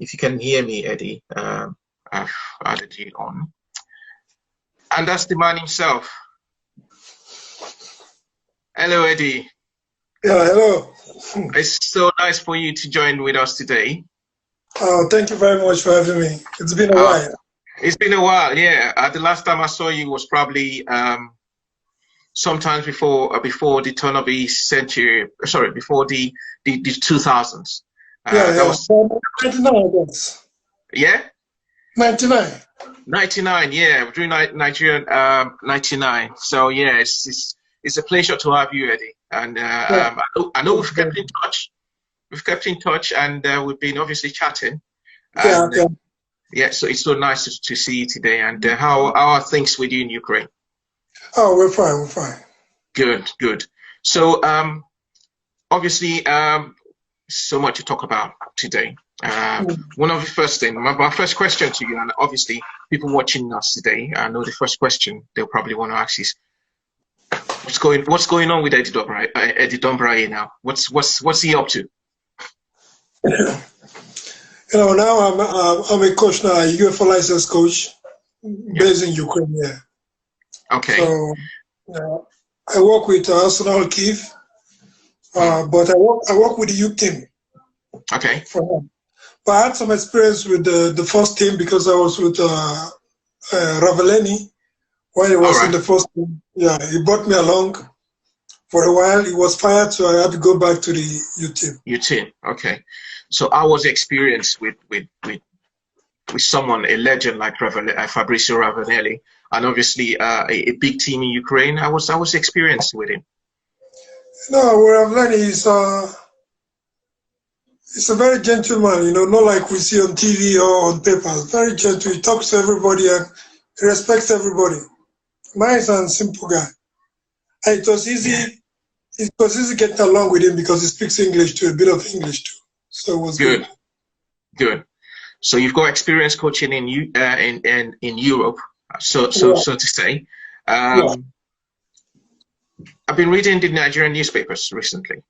If you can hear me, Eddie, I've added you on. And that's the man himself. Hello, Eddie. Yeah, hello. It's so nice for you to join with us today. Oh, thank you very much for having me. It's been a while. It's been a while, yeah. The last time I saw you was probably sometimes before the turn of the century. Sorry, before the 2000s. That was 99, I guess. Yeah. 99. 99, yeah, during Nigerian 99. So yeah, it's a pleasure to have you, Eddie. And I know we've kept in touch. We've kept in touch, and we've been obviously chatting. And, yeah, so it's so nice to see you today. And how are things with you in Ukraine? Oh, we're fine. We're fine. Good, good. So obviously, so much to talk about today. One of the first things, my first question to you, and obviously people watching us today, I know the first question they'll probably want to ask is, what's going on with Eddy Dombraye now? What's he up to? Now I'm a coach now, a UEFA licensed coach based in Ukraine. Yeah. Okay. So I work with Arsenal Kiev, but I work with the youth team. Okay. For him. But I had some experience with the first team because I was with Raveleni when he was in the first team. Yeah, he brought me along for a while. He was fired, so I had to go back to the youth team. Youth team, okay. So I was experienced with someone, a legend like Fabrizio Ravanelli, and obviously a big team in Ukraine. I was experienced with him. No, Ravanelli he's a very gentleman, not like we see on TV or on papers. Very gentle. He talks to everybody and he respects everybody. Nice and simple guy. And it was easy. Yeah. It was easy getting along with him because he speaks English too, a bit of English too. So it was good. Good. So you've got experience coaching in Europe, so to say. I've been reading the Nigerian newspapers recently,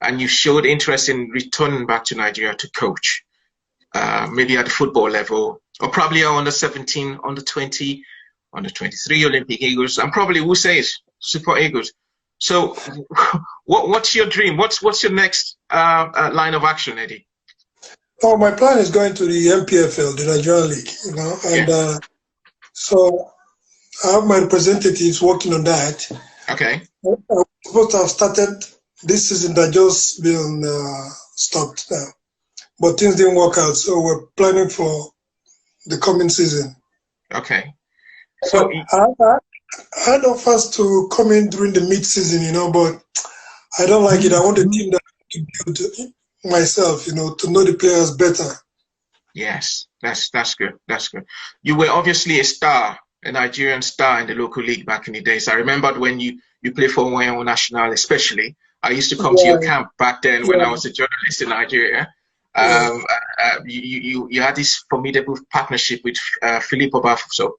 and you showed interest in returning back to Nigeria to coach, maybe at the football level, or probably under 17, under 20, under 23 Olympic Eagles, and probably who says Super Eagles. So, what's your dream? What's your next line of action, Eddie? Oh, my plan is going to the MPFL, the Nigerian League, and so I have my representatives working on that. Okay. I was supposed to have started this season, that just been stopped now, but things didn't work out, so we're planning for the coming season. Okay. So I had offers to come in during the mid-season, but I don't like it. I want a team that to build myself, to know the players better. Yes, that's good. That's good. You were obviously a Nigerian star in the local league back in the days. I remembered when you played for Wayo National, especially. I used to come to your camp back then when I was a journalist in Nigeria. You had this formidable partnership with Filippo Bafuso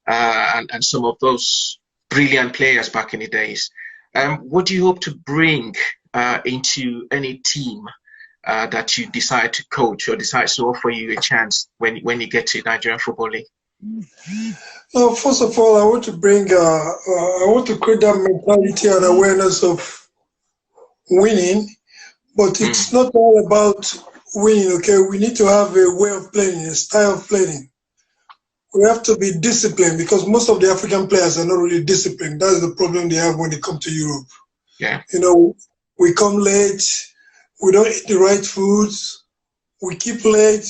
and some of those brilliant players back in the days. What do you hope to bring into any team that you decide to coach or decides to offer you a chance when you get to Nigerian Football League? Well, first of all, I want to bring, I want to create that mentality and awareness of winning, but it's not all about winning, okay? We need to have a way of playing, a style of playing. We have to be disciplined because most of the African players are not really disciplined. That's the problem they have when they come to Europe. Yeah. We come late, we don't eat the right foods, we keep late,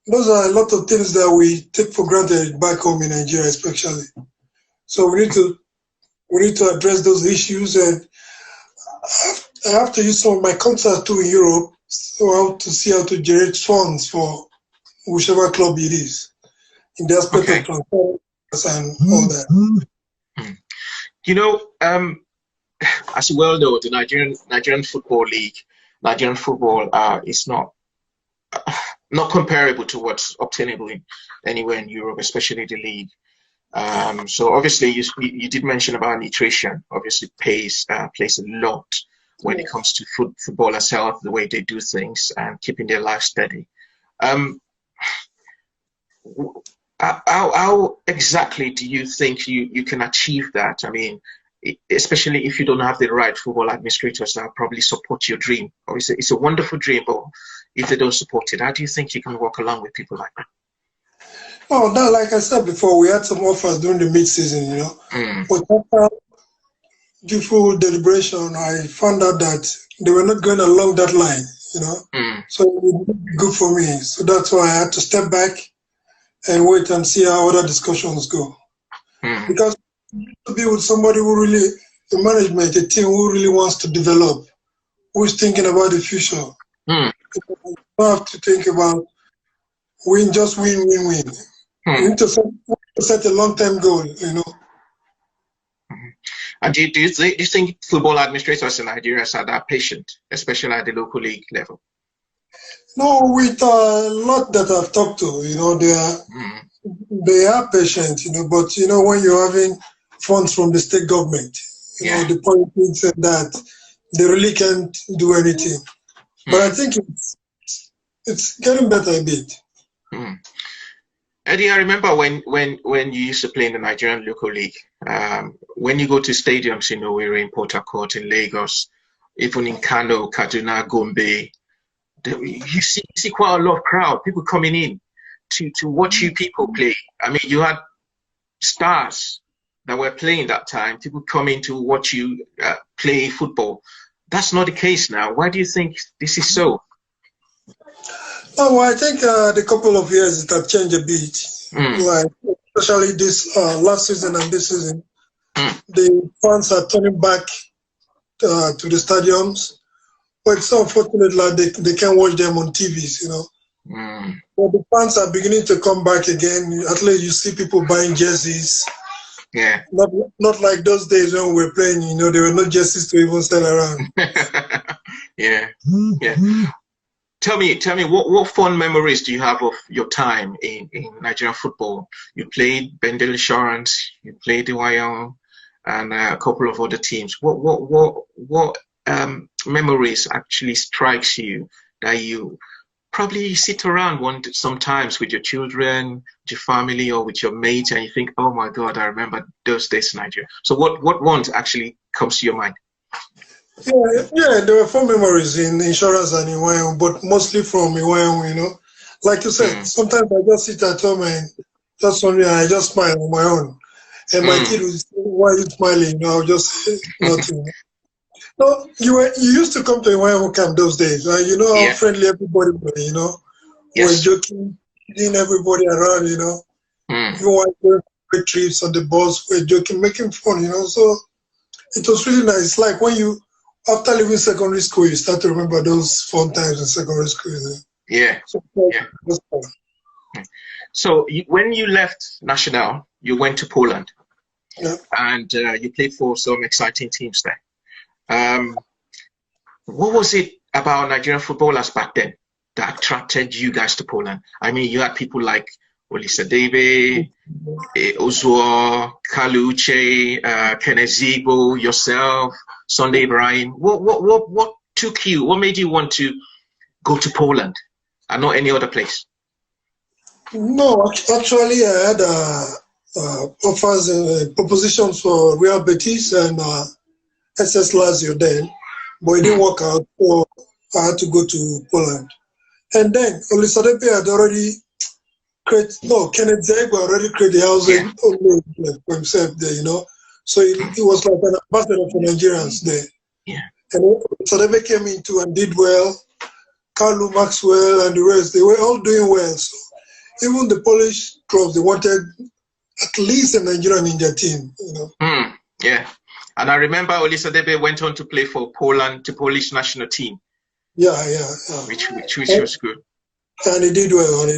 Those are a lot of things that we take for granted back home in Nigeria, especially. So we need to address those issues, and I have to use some of my contacts too in Europe, so I have to see how to generate funds for whichever club it is, in the aspect of transfer and all that. As you well know, the Nigerian Football League, Nigerian football is not comparable to what's obtainable anywhere in Europe, especially the league. So obviously, you did mention about nutrition. Obviously, plays a lot when it comes to footballers' health, the way they do things, and keeping their life steady. Um, how exactly do you think you can achieve that? I mean, especially if you don't have the right football administrators that probably support your dream, or it's a wonderful dream, but if they don't support it, how do you think you can work along with people like that? Oh, that, like I said before, we had some offers during the mid-season, you know. But after due deliberation, I found out that they were not going along that line, you know. So it would be good for me. So that's why I had to step back and wait and see how other discussions go. Because to be with somebody who really, the management, a team who really wants to develop, who's thinking about the future. You don't have to think about just win. You need to set a long-term goal, you know. And do you think football administrators in Nigeria are that patient, especially at the local league level? No, with a lot that I've talked to, you know, they are patient, you know, but you know, when you're having funds from the state government, you know, the politics and that, they really can't do anything. But I think it's getting better a bit. Eddy, I remember when you used to play in the Nigerian local league. When you go to stadiums, you know, we were in Port Harcourt, in Lagos, even in Kano, Kaduna, Gombe. You see quite a lot of crowd, people coming in to watch you people play. I mean, you had stars that were playing that time, people coming to watch you play football. That's not the case now. Why do you think this is so? Oh, well, I think the couple of years it has changed a bit. Like, especially this last season and this season, the fans are turning back to the stadiums. But it's unfortunate like they can't watch them on TVs, you know. But the fans are beginning to come back again. At least you see people buying jerseys. Yeah. Not like those days when we were playing, you know, there were no jerseys to even sell around. Yeah. Tell me, what fond memories do you have of your time in Nigerian football? You played Bendel Insurance, you played the YL, and a couple of other teams. What memories actually strikes you that you probably sit around sometimes with your children, with your family, or with your mates, and you think, oh my God, I remember those days in Nigeria. So what ones actually comes to your mind? Yeah, there were fun memories in insurance and in YM, but mostly from YM, you know. Like you said, sometimes I just sit at home and just wondering, I just smile on my own. And my kid will say, why are you smiling? You know, I'll just say nothing. No, you used to come to a YM camp those days, right? You know how friendly everybody was, you know. We're joking, seeing everybody around, you know. Even while going for trips on the bus, we're joking, making fun, you know. So it was really nice. Like when you, after leaving secondary school, you start to remember those fun times in secondary school. So when you left National, you went to Poland, and you played for some exciting teams there. What was it about Nigerian footballers back then that attracted you guys to Poland? I mean, you had people like Olisadebe, Ozuo, Kaluche, Kenezibo, yourself, Sunday Ibrahim. What took you? What made you want to go to Poland and not any other place? No, actually, I had offers and propositions for Real Betis and SS Lazio then, but it didn't work out, so I had to go to Poland. And then Olisadebe had already Kenneth Zegba already created the housing for himself there, you know. So he was like an ambassador for Nigerians there. And so they came into and did well. Carlo Maxwell and the rest, they were all doing well. So even the Polish clubs, they wanted at least a Nigerian in their team, you know. And I remember Olisadebe went on to play for Poland, the Polish national team. Which was good. And he did well,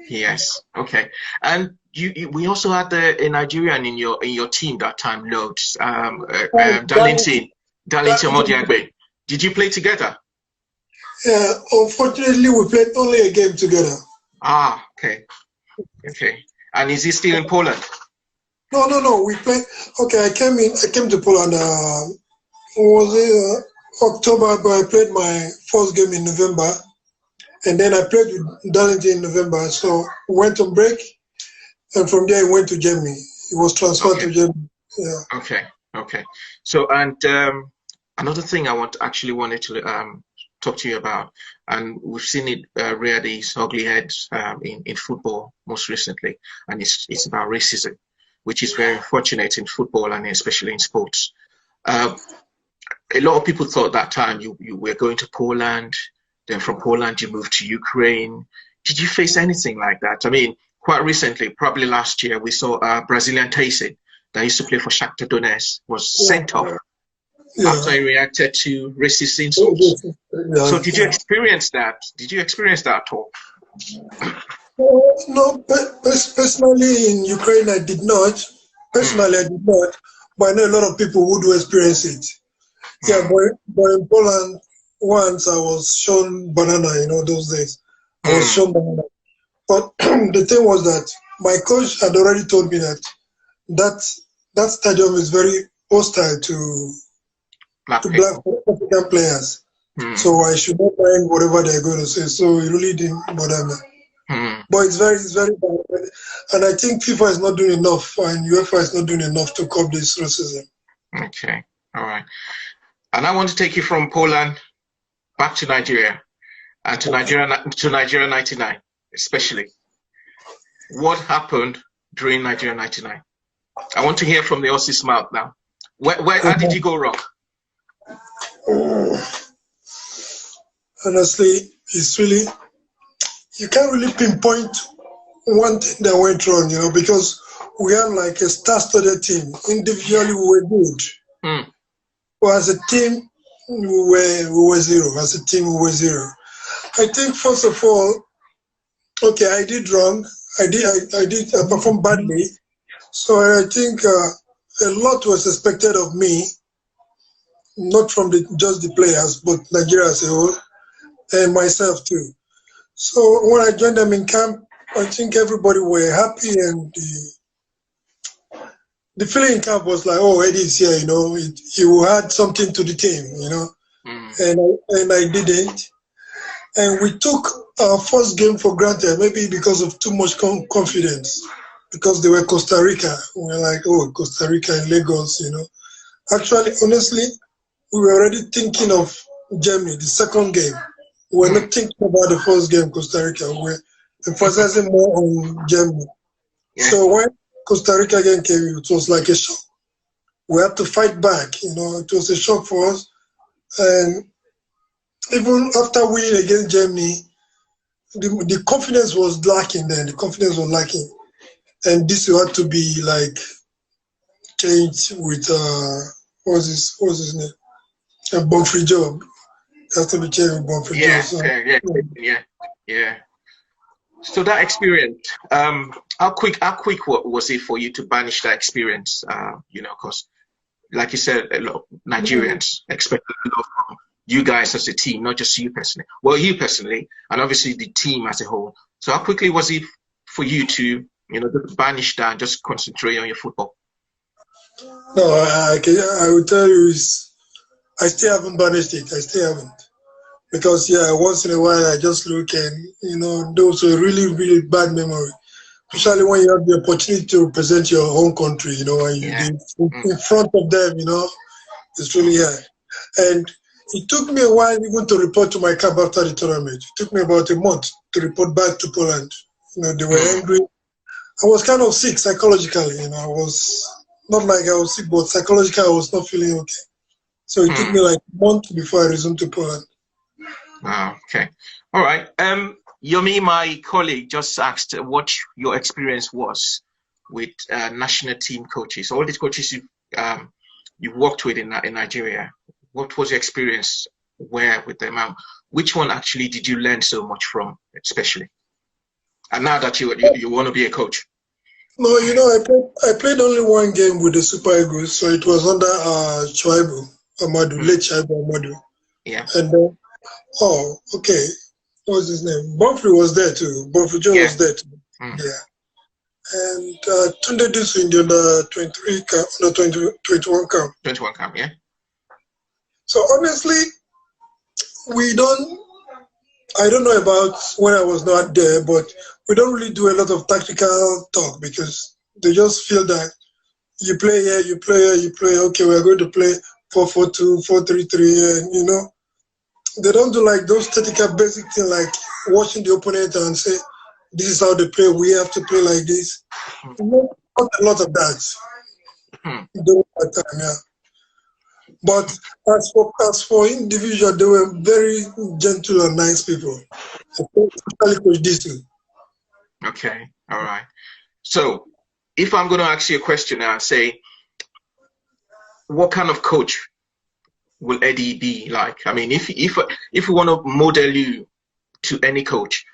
Yes. Okay. And we also had a Nigerian in your team that time, Loads, Darlington Modiagbe. Did you play together? Yeah. Unfortunately, we played only a game together. Ah. Okay. And is he still in Poland? No. We played. Okay. I came to Poland. Was it October? But I played my first game in November, And then I played with Darlington in November. So went on break, and from there I went to Germany. He was transferred to Germany. Yeah. Okay. Okay. So, and another thing I wanted to talk to you about, and we've seen it rear these ugly heads in football most recently, and it's about racism, which is very unfortunate in football and especially in sports. A lot of people thought that time you were going to Poland, then from Poland you moved to Ukraine. Did you face anything like that? I mean, quite recently, probably last year, we saw a Brazilian Tyson that used to play for Shakhtar Donetsk was sent off after he reacted to racist insults. So did you experience that? Did you experience that at all? No, personally in Ukraine I did not. Personally I did not, but I know a lot of people who do experience it. Yeah, but in Poland, once I was shown banana, those days. I was shown banana. But the thing was that my coach had already told me that stadium is very hostile to Black African players. So I should not mind whatever they're going to say. So it really didn't bother me. But it's very bad. And I think FIFA is not doing enough, and UEFA is not doing enough to curb this racism. Okay, all right. And I want to take you from Poland back to Nigeria, and to Nigeria '99, especially. What happened during Nigeria '99? I want to hear from the Aussie's mouth now. How did you go wrong? Honestly, it's really, you can't really pinpoint one thing that went wrong, because we had like a star-studded team. Individually, we were good. But as a team, we were zero. As a team, we were zero. I think, first of all, okay, I did wrong. I performed badly. So I think a lot was expected of me, not from just the players, but Nigeria as a whole, and myself too. So when I joined them in camp, I think everybody were happy, and the feeling in camp was like, oh, Eddie is here, he will add something to the team, and I didn't. And we took our first game for granted, maybe because of too much confidence, because they were Costa Rica. We were like, oh, Costa Rica and Lagos, Actually, honestly, we were already thinking of Germany, the second game. We were not thinking about the first game, Costa Rica. We were emphasizing more on Germany. Yeah. So when Costa Rica game came, it was like a shock. We had to fight back, it was a shock for us. And even after winning against Germany, the confidence was lacking then. The confidence was lacking. And this had to be like changed with, what's his name? A Bonfrey job. It has to be changed with Bonfrey job. So, yeah. So that experience, how quick was it for you to banish that experience? Because like you said, a lot of Nigerians expect a lot from you guys as a team, not just you personally. Well, you personally, and obviously the team as a whole. So how quickly was it for you to, just banish that and just concentrate on your football? No, I will tell you, I still haven't banished it. I still haven't. Because, once in a while I just look and, those are really, really bad memory. Especially when you have the opportunity to represent your home country, and you're in front of them, it's really hard. And it took me a while even to report to my camp after the tournament. It took me about a month to report back to Poland. They were angry. I was kind of sick psychologically, I was not like I was sick, but psychologically I was not feeling okay. So it took me like a month before I resumed to Poland. Okay. All right. Yomi, my colleague, just asked what your experience was with national team coaches. All these coaches you've worked with in Nigeria. What was your experience with them? Which one actually did you learn so much from, especially? And now that you want to be a coach? No, I played only one game with the Super Eagles, so it was under Chaibu Amadu, late Chaibu Amadu. Yeah. And okay. What was his name? Bonfrey was there too. Bonfrey Joe was there too. Yeah. And Tunde Dusu in the under 23 camp, under 21 camp. 21 camp, yeah. So honestly, we don't I don't know about when I was not there, but we don't really do a lot of tactical talk because they just feel that you play here, you play here, you play. Okay, we're going to play 4-4-2, 4-3-3, and they don't do like those tactical basic thing like watching the opponent and say, this is how they play. We have to play like this. Not a lot of that during that time, yeah. But as for individual, they were very gentle and nice people. Especially Coach Diesel. Okay, all right. So, if I'm going to ask you a question now, say, what kind of coach will Eddy be like? I mean, if we want to model you to any coach,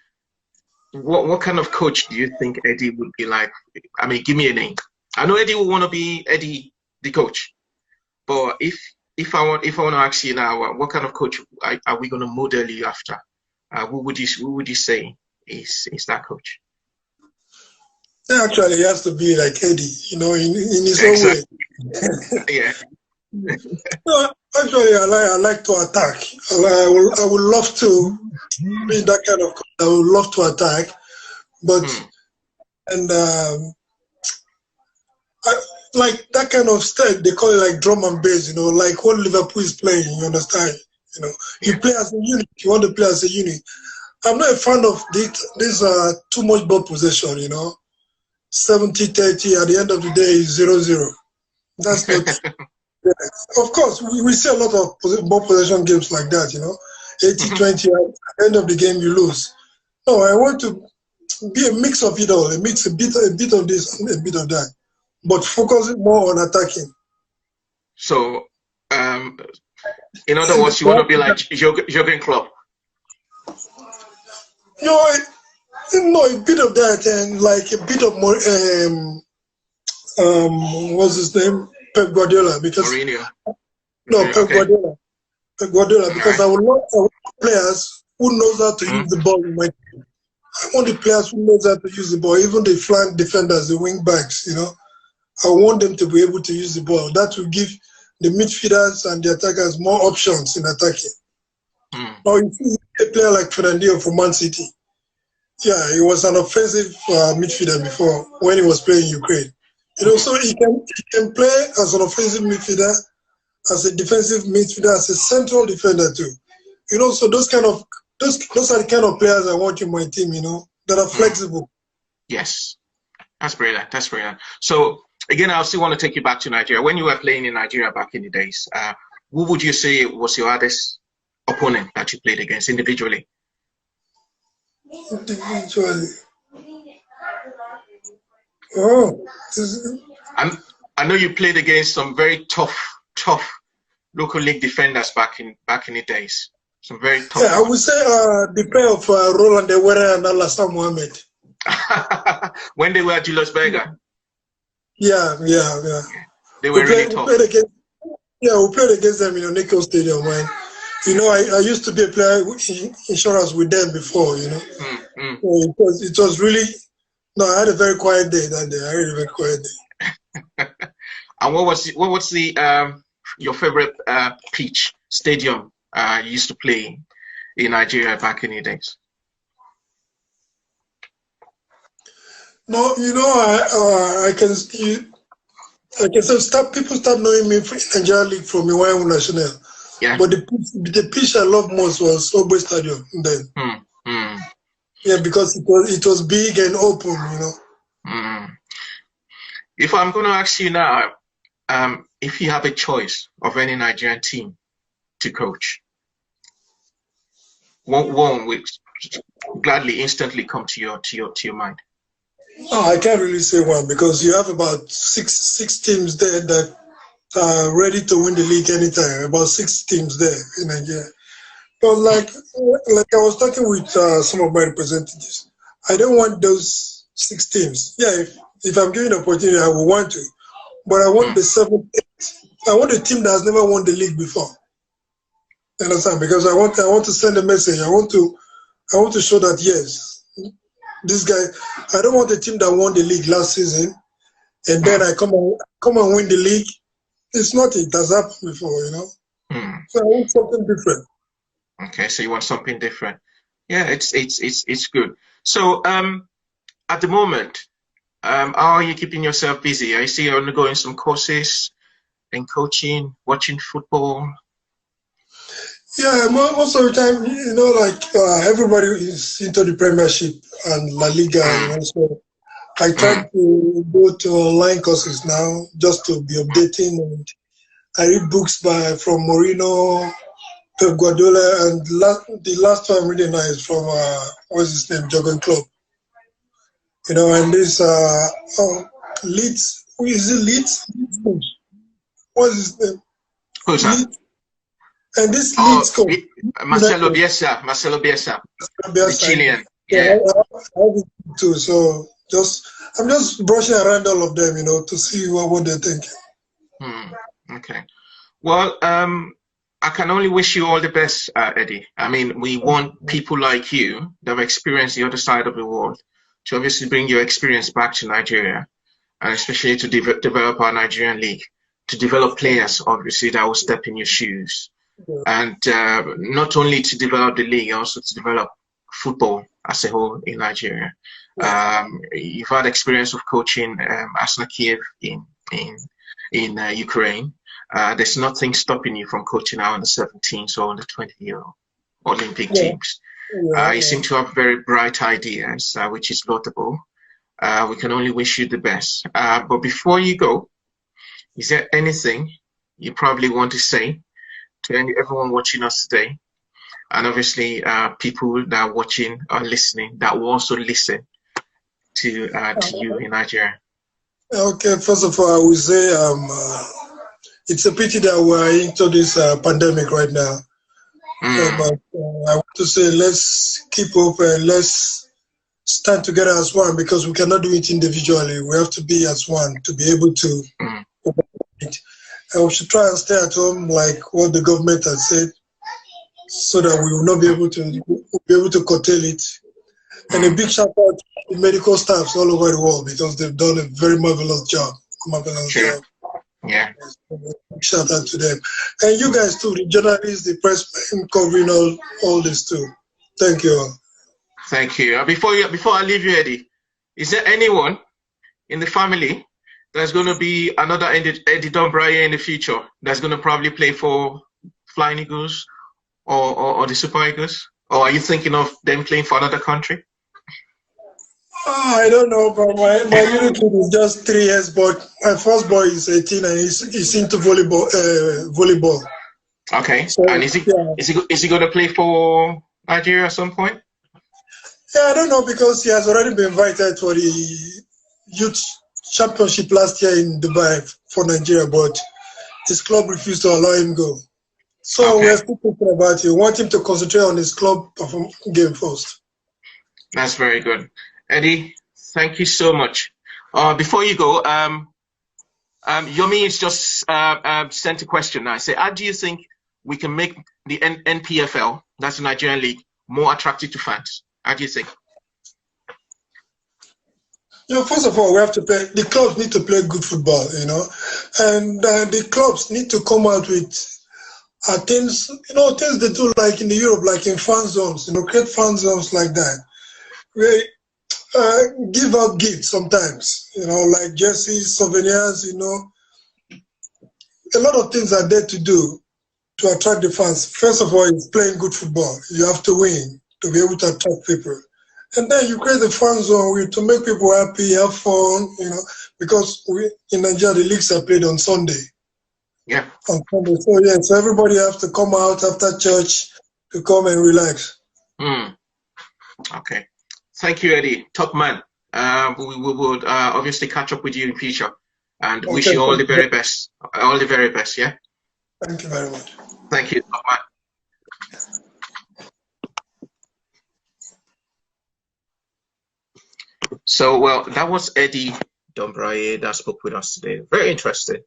what kind of coach do you think Eddy would be like? I mean, give me a name. I know Eddy will want to be Eddy the coach, but if I want to ask you now, what kind of coach are we going to model you after? Who would you say is that coach? Actually, it has to be like Eddy, in his Exactly. own way. Yeah. No, actually, I like to attack. I would love to be that kind of coach. I would love to attack, but and like that kind of style, they call it like drum and bass. Like what Liverpool is playing. You understand? You play as a unit. You want to play as a unit. I'm not a fan of this too much ball possession. 70-30. At the end of the day, is 0-0. That's not. Of course, we see a lot of ball possession games like that, 80-20, at the end of the game, you lose. No, I want to be a mix of it all, a bit of this, a bit of that, but focusing more on attacking. So, in other words, you want to be like Jurgen Klopp? A bit of that and like a bit of more, what's his name? Pep Guardiola, because Mourinho. No, Pep Guardiola. Pep Guardiola, because I would want players who knows how to use the ball in my team. I want the players who knows how to use the ball, even the flank defenders, the wing backs, I want them to be able to use the ball. That will give the midfielders and the attackers more options in attacking. Now, you see a player like Fernandinho from Man City. Yeah, he was an offensive midfielder before when he was playing Ukraine. So he can play as an offensive midfielder, as a defensive midfielder, as a central defender too. So those are the kind of players I want in my team. That are flexible. Yes, that's brilliant. That's brilliant. So again, I still want to take you back to Nigeria. When you were playing in Nigeria back in the days, who would you say was your hardest opponent that you played against individually? Individually. Oh, I know you played against some very tough local league defenders back in the days. Some very tough. Yeah, I would say the pair of Roland Ewere and Alassane Mohammed. When they were at Julius Berger. Yeah. They were really tough. We played against them in Nickel Stadium. Man. I used to be a player in insurance with them before. So it was really. No, I had a very quiet day that day. I had a very quiet day. And what was the your favorite pitch stadium you used to play in Nigeria back in the days? No, I can say people start knowing me in Nigeria League from Iwayan National. Yeah. But the pitch I loved most was Ogbe Stadium then. Yeah, because it was big and open, If I'm going to ask you now, if you have a choice of any Nigerian team to coach, one would gladly instantly come to your mind. Oh, I can't really say one because you have about six teams there that are ready to win the league anytime. About 6 teams there in Nigeria. But like I was talking with some of my representatives, I don't want those 6 teams. Yeah, if I'm given the opportunity, I would want to. But I want the 7, 8. I want a team that has never won the league before. You understand? Because I want to send a message. I want to show that yes, this guy. I don't want a team that won the league last season, and then I come and win the league. It's not. It has happened before, So I want something different. Okay, so you want something different. Yeah, it's good. So at the moment, how are you keeping yourself busy? I see you're undergoing some courses in coaching, watching football. Yeah, most of the time, like everybody is into the Premiership and La Liga, Mm, so I try mm, to go to online courses now just to be updating. And I read books from Mourinho, Pep Guardiola, and the last one I'm reading now is from what's his name, Jurgen Klopp. And this Leeds, who is it? Leeds? What's his name? who's that? Leeds, and this Leeds Oh, coach, Marcelo Bielsa, Marcelo Bielsa, the Bielsa. Chilean. Yeah, Yeah. I have it too. So I'm just brushing around all of them, to see what they think. Okay. Well, I can only wish you all the best, Eddie. I mean, we want people like you that have experienced the other side of the world to obviously bring your experience back to Nigeria, and especially to develop our Nigerian league, to develop players, obviously, that will step in your shoes. And not only to develop the league, also to develop football as a whole in Nigeria. You've had experience of coaching Arsenal Kiev in Ukraine. There's nothing stopping you from coaching our under 17s or under 20-year Olympic Yeah, teams. You yeah. seem to have very bright ideas, which is laudable. We can only wish you the best. But before you go, is there anything you probably want to say to everyone watching us today? And obviously, people that are watching or listening that will also listen to you in Nigeria. Okay, first of all, I would say it's a pity that we're into this pandemic right now. But I want to say let's keep hope and let's stand together as one, because we cannot do it individually. We have to be as one to be able to overcome it. And we should try and stay at home like what the government has said, so that we will not be able to curtail it. And a big shout out to the medical staffs all over the world, because they've done a very marvelous job. Sure. Yeah. Big shout out to them. And you guys too, the journalists, the press covering all this too. Thank you all. Thank you. Before I leave you, Eddie, is there anyone in the family that's going to be another Eddy Dombraye in the future that's going to probably play for Flying Eagles or the Super Eagles? Or are you thinking of them playing for another country? I don't know, but my little kid is just 3 years, but my first boy is 18 and he's into volleyball. Okay. So, and is he going to play for Nigeria at some point? Yeah, I don't know, because he has already been invited for the youth championship last year in Dubai for Nigeria, but his club refused to allow him go. So we're still thinking about it. We want him to concentrate on his club game first. That's very good. Eddie, thank you so much. Before you go, Yomi has just sent a question. I say, how do you think we can make the NPFL, that's the Nigerian League, more attractive to fans? How do you think? First of all, we have to play. The clubs need to play good football, and the clubs need to come out with things, things they do like in Europe, like in fan zones, create fan zones like that. We give out gifts sometimes, like jerseys, souvenirs, a lot of things are there to do to attract the fans. First of all, it's playing good football. You have to win to be able to attract people. And then you create a fan zone to make people happy, have fun, because in Nigeria, the leagues are played on Sunday. Yeah. On Sunday. So everybody has to come out after church to come and relax. Okay. Thank you, Eddie. Top man. We would obviously catch up with you in future and wish you all the very best. All the very best, yeah? Thank you very much. Thank you, top man. So, well, that was Eddy Dombraye that spoke with us today. Very interesting.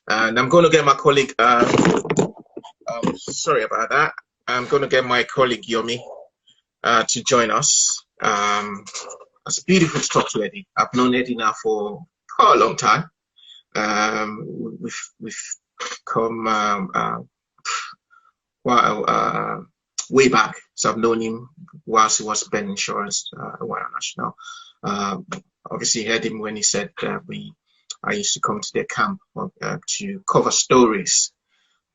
And I'm going to get my colleague, sorry about that. I'm going to get my colleague Yomi to join us. It's beautiful to talk to Eddy. I've known Eddy now for quite a long time. We've come way back. So I've known him whilst he was Ben Insurance, Wire National. Obviously heard him when he said I used to come to their camp to cover stories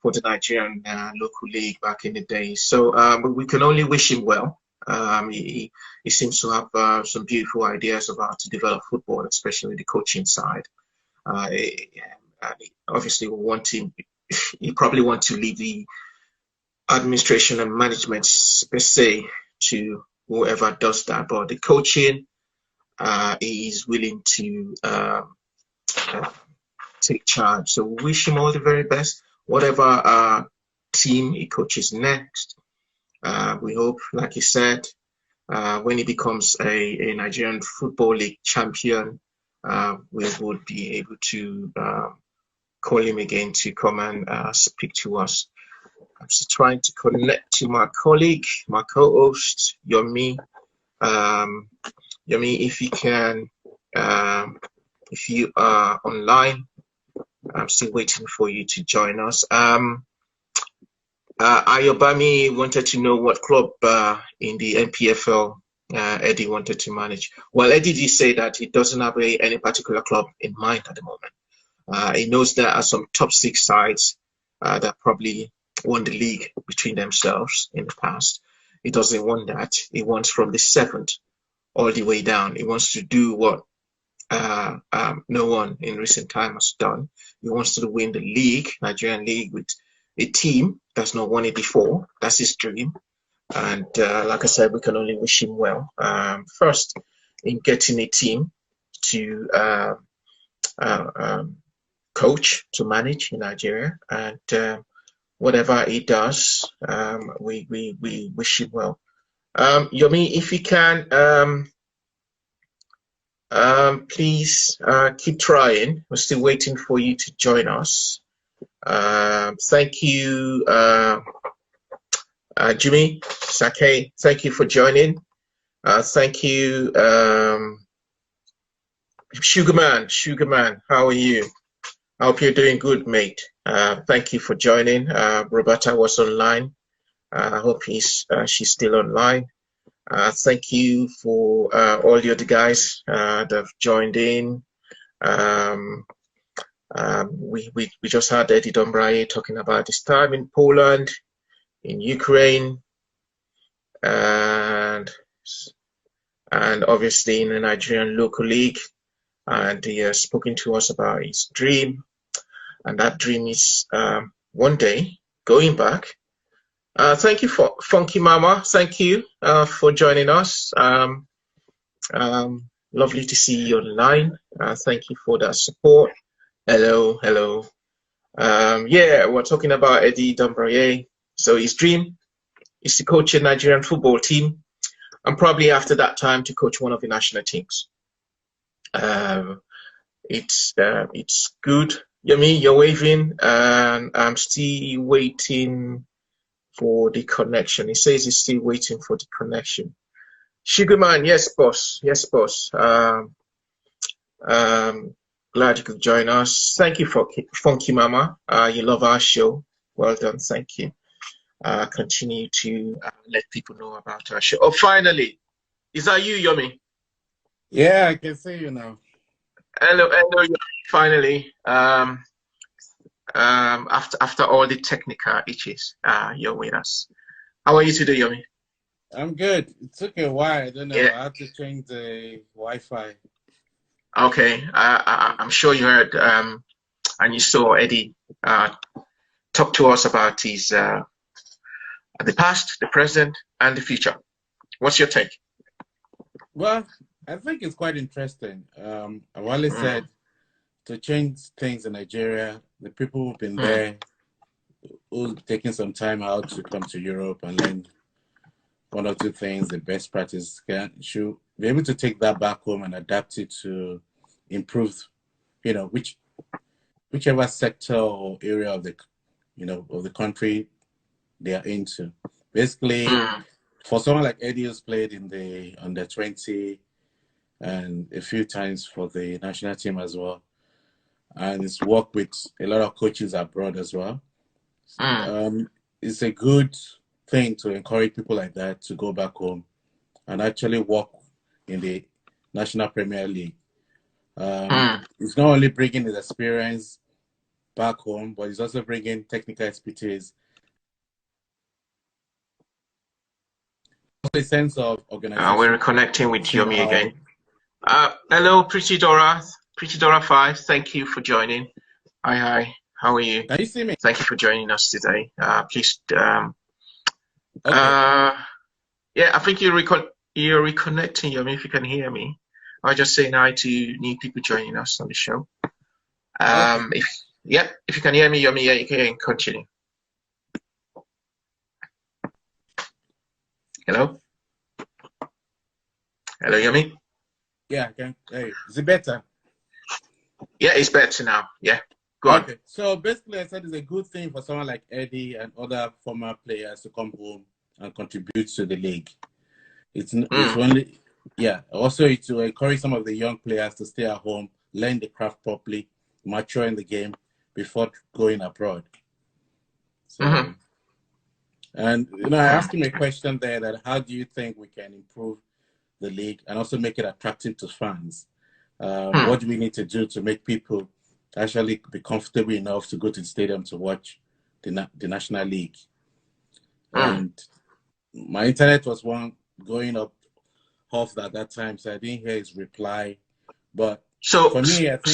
for the Nigerian local league back in the day. So we can only wish him well. He seems to have some beautiful ideas of how to develop football, especially the coaching side. Obviously, we want him. He probably want to leave the administration and management per se to whoever does that, but the coaching, he is willing to take charge. So we wish him all the very best. Whatever team he coaches next, we hope, like he said, when he becomes a Nigerian Football League champion, we would be able to call him again to come and speak to us. I'm just trying to connect to my colleague, my co-host, Yomi. Yomi, if you can, if you are online, I'm still waiting for you to join us. Ayobami wanted to know what club in the NPFL Eddy wanted to manage. Well, Eddy did say that he doesn't have any particular club in mind at the moment. He knows there are some top 6 sides that probably won the league between themselves in the past. He doesn't want that. He wants from the 7th all the way down. He wants to do what no one in recent time has done. He wants to win the league, Nigerian league, with a team that's not won it before. That's his dream. And like I said, we can only wish him well. First, in getting a team to coach, to manage in Nigeria, and whatever he does, we wish him well. Yomi, if you can, please keep trying. We're still waiting for you to join us. Thank you, Jimmy Sake. Thank you for joining. Thank you, Sugarman. How are you? I hope you're doing good, mate. Thank you for joining. Roberta was online. I hope she's still online. Thank you for all the other guys that have joined in. We just had Eddy Dombraye talking about his time in Poland, in Ukraine, and obviously in the Nigerian local league. And he has spoken to us about his dream, and that dream is one day going back. Thank you for Funky Mama. Thank you for joining us. Lovely to see you online. Thank you for that support. Hello. Yeah, we're talking about Eddy Dombraye. So his dream is to coach a Nigerian football team, and probably after that time to coach one of the national teams. It's good. Yemi, you're waving, and I'm still waiting for the connection. He says he's still waiting for the connection. Sugarman, yes, boss. Yes, boss. Glad you could join us. Thank you for Funky Mama. You love our show. Well done. Thank you. Continue to let people know about our show. Oh, finally, is that you, Yomi? Yeah, I can see you now. Hello, Yomi. Finally. After all the technical issues, you're with us. How are you today, Yomi? I'm good. It took a while. I don't know. Yeah. I had to change the Wi-Fi. Okay. I'm sure you heard and you saw Eddy talk to us about his the past, the present, and the future. What's your take? Well, I think it's quite interesting. I've always said to change things in Nigeria, the people who've been there, who've taken some time out to come to Europe and learn one or two things, the best practice, should be able to take that back home and adapt it to improve, whichever sector or area of the, of the country they are into. Basically, for someone like Eddy who's played in the under 20 and a few times for the national team as well, and it's worked with a lot of coaches abroad as well. It's a good thing to encourage people like that to go back home and actually work in the National Premier League. It's not only bringing his experience back home, but it's also bringing technical expertise. Also a sense of organization. We're reconnecting with Yomi again. Hello, Pretty Dora 5. Thank you for joining. Hi. How are you? Can you see me? Thank you for joining us today. Please. Okay. Yeah, I think you're reconnecting, Yomi. If you can hear me, I'll just say hi to new people joining us on the show. Okay. If you can hear me, Yomi, yeah, you can continue. Hello, Yomi. Yeah, I can. Hey, is it better? Yeah, it's better now. Yeah, go on. Okay. So basically, I said it's a good thing for someone like Eddy and other former players to come home and contribute to the league. It's only, yeah. Also, to encourage some of the young players to stay at home, learn the craft properly, mature in the game before going abroad. So, and I asked him a question there that how do you think we can improve the league and also make it attractive to fans? What do we need to do to make people actually be comfortable enough to go to the stadium to watch the National League? And my internet was going up off at that time, so I didn't hear his reply. But for me, I think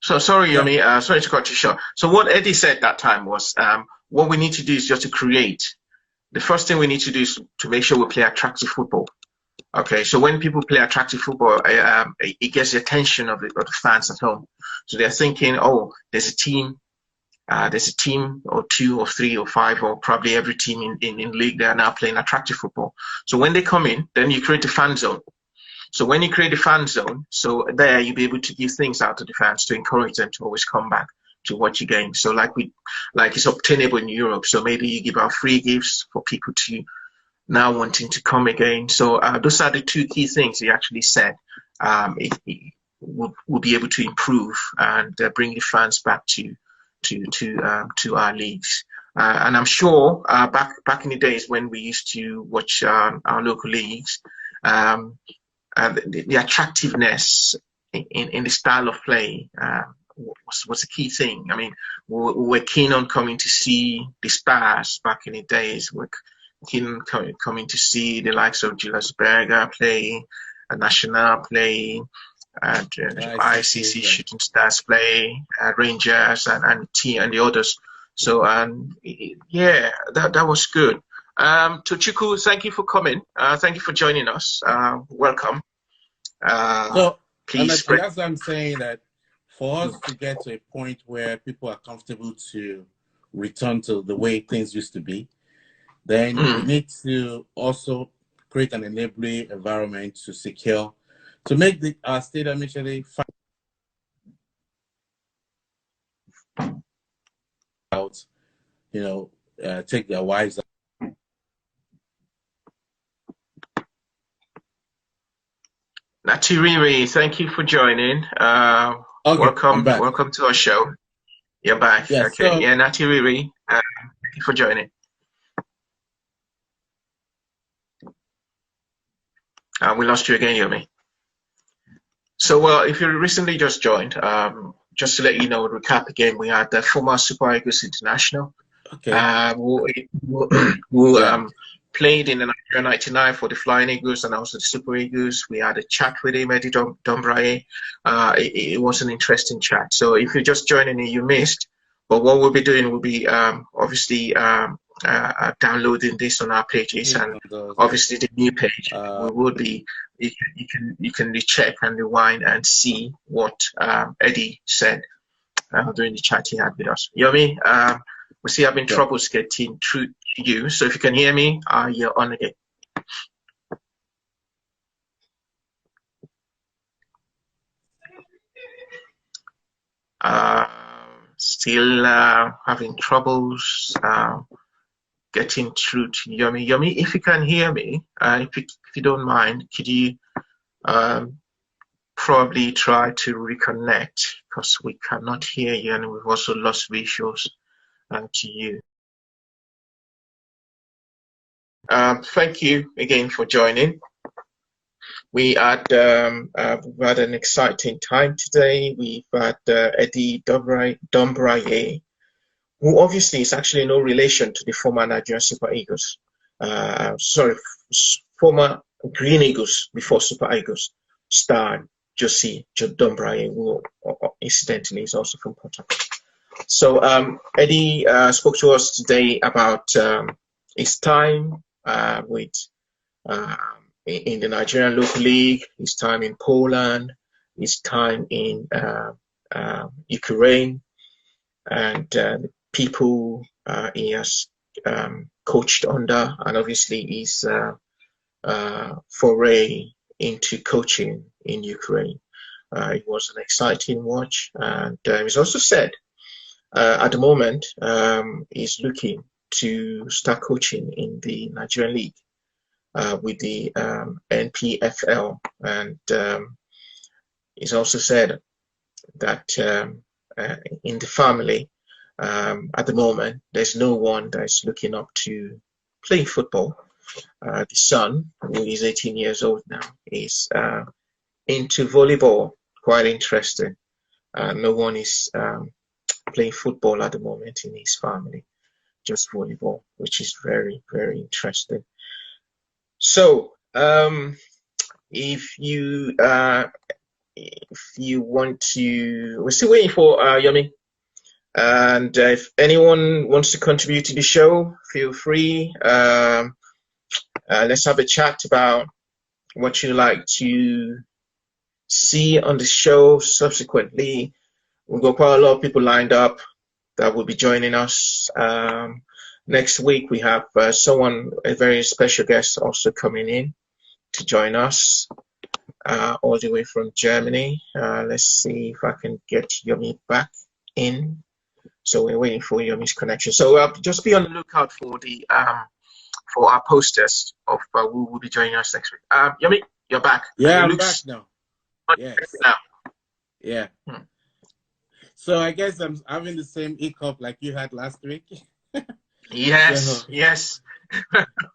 sorry, Yomi, sorry to cut you short. So what Eddy said that time was, what we need to do is just to create. The first thing we need to do is to make sure we play attractive football. Okay, so when people play attractive football, it gets the attention of the fans at home. So they're thinking, oh, there's a team or 2 or 3 or 5 or probably every team in league, they are now playing attractive football. So when they come in, then you create a fan zone. So when you create a fan zone, so there you'll be able to give things out to the fans to encourage them to always come back to watch your game. So like it's obtainable in Europe. So maybe you give out free gifts for people to now wanting to come again. So those are the 2 key things he actually said. We'll be able to improve and bring the fans back to our leagues. And I'm sure back in the days when we used to watch our local leagues, the attractiveness in the style of play was a key thing. I mean, we were keen on coming to see the stars back in the days. We're keen on coming to see the likes of Julius Berger play, National play, and ICC Shooting Stars play, Rangers and the others. So yeah, that was good. Tochukwu, thank you for coming. Thank you for joining us. Welcome. Please. And that's what I'm saying, that for us to get to a point where people are comfortable to return to the way things used to be, then we need to also create an enabling environment to make our stadium actually out, take their wives out. Natiriri, thank you for joining. Welcome to our show. You're back. Yeah, okay. So, yeah, Natiriri, thank you for joining. We lost you again, Yomi. So, well, if you recently just joined, just to let you know, recap again, we had the former Super Eagles International. Okay. Who played in the Nigerian 99 for the Flying Eagles and also the Super Eagles. We had a chat with him, Eddy Dombraye. It was an interesting chat. So if you're just joining in, you missed. But what we'll be doing will be obviously downloading this on our pages, and obviously the new page will be. You can recheck and rewind and see what Eddy said during the chat he had with us. Yomi, we see having troubles getting through to you. So if you can hear me, you're on again. Still having troubles getting through to Yomi. Yomi, if you can hear me, if you don't mind, could you probably try to reconnect, because we cannot hear you and we've also lost visuals to you. Thank you again for joining. We've had an exciting time today. We've had Eddy Dombraye, who obviously is actually no relation to the former Nigerian Super Eagles. Sorry, former Green Eagles before Super Eagles star Josie Dombraye, who incidentally is also from Port Harcourt. So Eddy spoke to us today about his time with in the Nigerian local league, his time in Poland, his time in Ukraine, and the people he has coached under, and obviously his foray into coaching in Ukraine. It was an exciting watch, and it was also said at the moment he's looking to start coaching in the Nigerian league. With the NPFL, and he's also said that in the family at the moment there's no one that's looking up to playing football. The son, who is 18 years old now, is into volleyball, quite interesting. No one is playing football at the moment in his family, just volleyball, which is very, very interesting. So, if you want to, we're still waiting for Yomi, and if anyone wants to contribute to the show, feel free. Let's have a chat about what you like to see on the show. Subsequently, we've got quite a lot of people lined up that will be joining us. Next week, we have someone, a very special guest, also coming in to join us all the way from Germany. Let's see if I can get Yomi back in. So we're waiting for Yomi's connection. So just be on the lookout for the for our posters of who will be joining us next week. Yomi, you're back. Yeah, I'm back now. Yes. Now. Yeah. So I guess I'm having the same hiccup like you had last week. Yes, So, yes.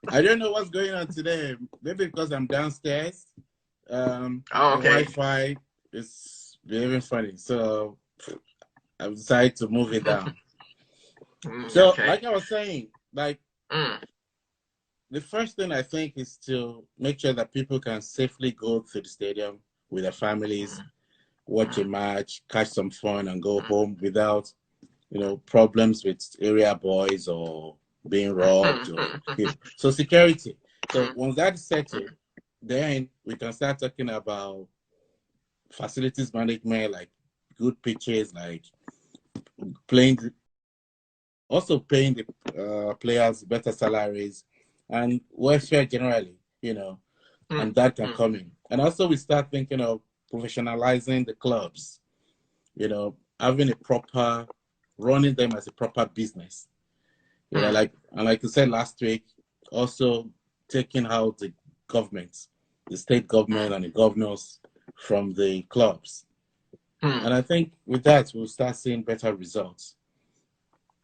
I don't know what's going on today. Maybe because I'm downstairs. Okay. The Wi-Fi is behaving funny, so I've decided to move it down. So, okay. like I was saying, like the first thing I think is to make sure that people can safely go to the stadium with their families, watch a match, catch some fun, and go home without, problems with area boys or being robbed. So security. So once that's settled, then we can start talking about facilities management, like good pitches, like also paying the players better salaries and welfare generally, and that can come in. And also we start thinking of professionalizing the clubs, having running them as a proper business. Like you said last week, also taking out the government, the state government and the governors from the clubs. And I think with that, we'll start seeing better results.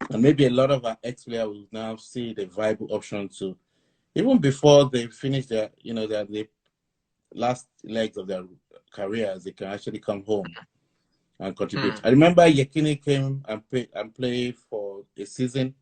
And maybe a lot of our ex-players will now see the viable option to, even before they finish their, the last legs of their careers, they can actually come home and contribute. I remember Yekini came and played for a season